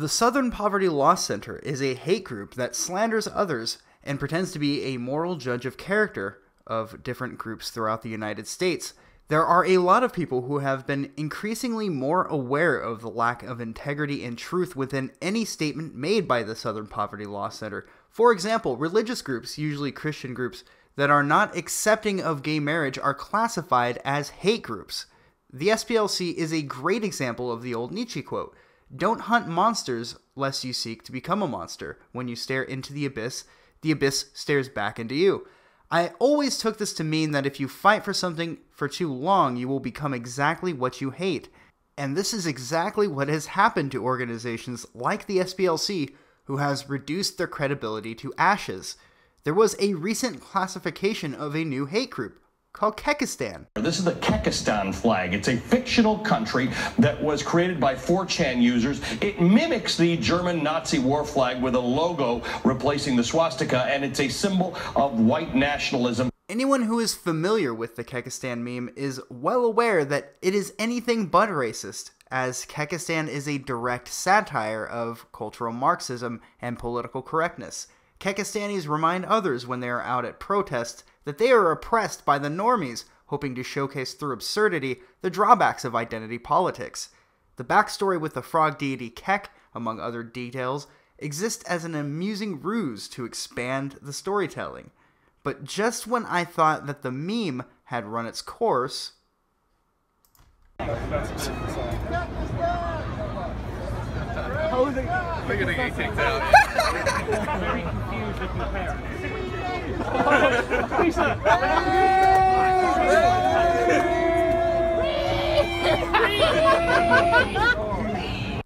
The Southern Poverty Law Center is a hate group that slanders others and pretends to be a moral judge of character of different groups throughout the United States. There are a lot of people who have been increasingly more aware of the lack of integrity and truth within any statement made by the Southern Poverty Law Center. For example, religious groups, usually Christian groups, that are not accepting of gay marriage are classified as hate groups. The SPLC is a great example of the old Nietzsche quote, "Don't hunt monsters lest you seek to become a monster. When you stare into the abyss stares back into you." I always took this to mean that if you fight for something for too long, you will become exactly what you hate. And this is exactly what has happened to organizations like the SPLC, who has reduced their credibility to ashes. There was a recent classification of a new hate group called Kekistan. This is the Kekistan flag. It's a fictional country that was created by 4chan users. It mimics the German Nazi war flag with a logo replacing the swastika, and it's a symbol of white nationalism. Anyone who is familiar with the Kekistan meme is well aware that it is anything but racist, as Kekistan is a direct satire of cultural Marxism and political correctness. Kekistanis remind others when they are out at protests that they are oppressed by the normies, hoping to showcase through absurdity the drawbacks of identity politics. The backstory with the frog deity Kek, among other details, exists as an amusing ruse to expand the storytelling. But just when I thought that the meme had run its course... We're gonna get kicked out. I'm very confused with my parents.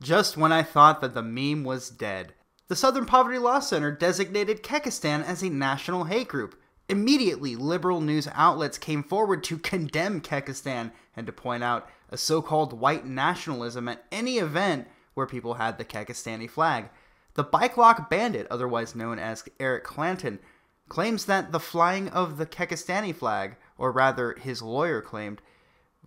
Just when I thought that the meme was dead. The Southern Poverty Law Center designated Kekistan as a national hate group. Immediately, liberal news outlets came forward to condemn Kekistan and to point out a so-called white nationalism at any event where people had the Kekistani flag. The Bike Lock Bandit, otherwise known as Eric Clanton, claims that the flying of the Kekistani flag, or rather his lawyer claimed,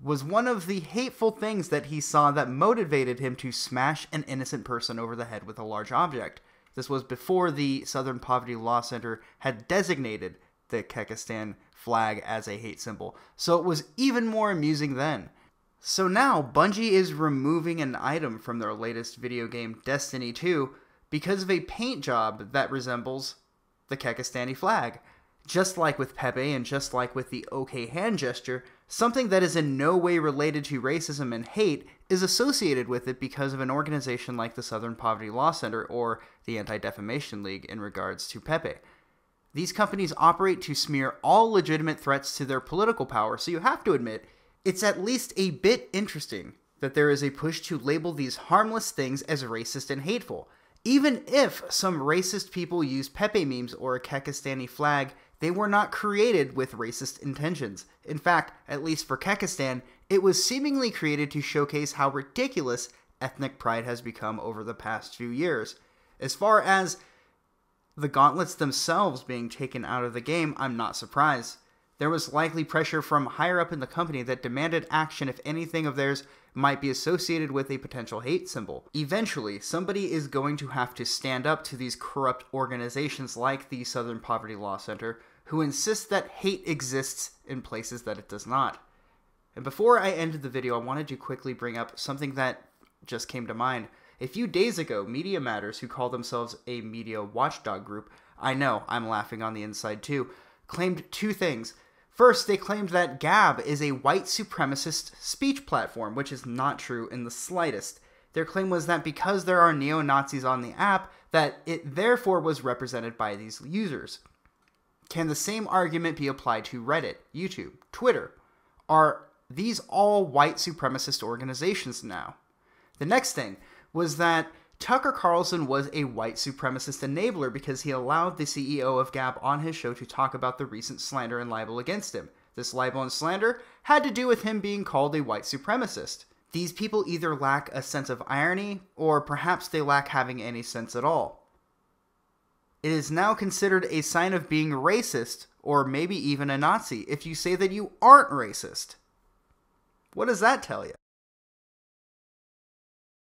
was one of the hateful things that he saw that motivated him to smash an innocent person over the head with a large object. This was before the Southern Poverty Law Center had designated the Kekistan flag as a hate symbol, so it was even more amusing then. So now, Bungie is removing an item from their latest video game, Destiny 2, because of a paint job that resembles the Kekistani flag. Just like with Pepe and just like with the OK hand gesture, something that is in no way related to racism and hate is associated with it because of an organization like the Southern Poverty Law Center or the Anti-Defamation League in regards to Pepe. These companies operate to smear all legitimate threats to their political power, so you have to admit, it's at least a bit interesting that there is a push to label these harmless things as racist and hateful. Even if some racist people use Pepe memes or a Kekistani flag, they were not created with racist intentions. In fact, at least for Kekistan, it was seemingly created to showcase how ridiculous ethnic pride has become over the past few years. As far as the gauntlets themselves being taken out of the game, I'm not surprised. There was likely pressure from higher up in the company that demanded action if anything of theirs might be associated with a potential hate symbol. Eventually, somebody is going to have to stand up to these corrupt organizations like the Southern Poverty Law Center, who insist that hate exists in places that it does not. And before I ended the video, I wanted to quickly bring up something that just came to mind. A few days ago, Media Matters, who call themselves a media watchdog group, I know, I'm laughing on the inside too, claimed two things. First, they claimed that Gab is a white supremacist speech platform, which is not true in the slightest. Their claim was that because there are neo-Nazis on the app, that it therefore was represented by these users. Can the same argument be applied to Reddit, YouTube, Twitter? Are these all white supremacist organizations now? The next thing was that Tucker Carlson was a white supremacist enabler because he allowed the CEO of Gab on his show to talk about the recent slander and libel against him. This libel and slander had to do with him being called a white supremacist. These people either lack a sense of irony, or perhaps they lack having any sense at all. It is now considered a sign of being racist, or maybe even a Nazi, if you say that you aren't racist. What does that tell you?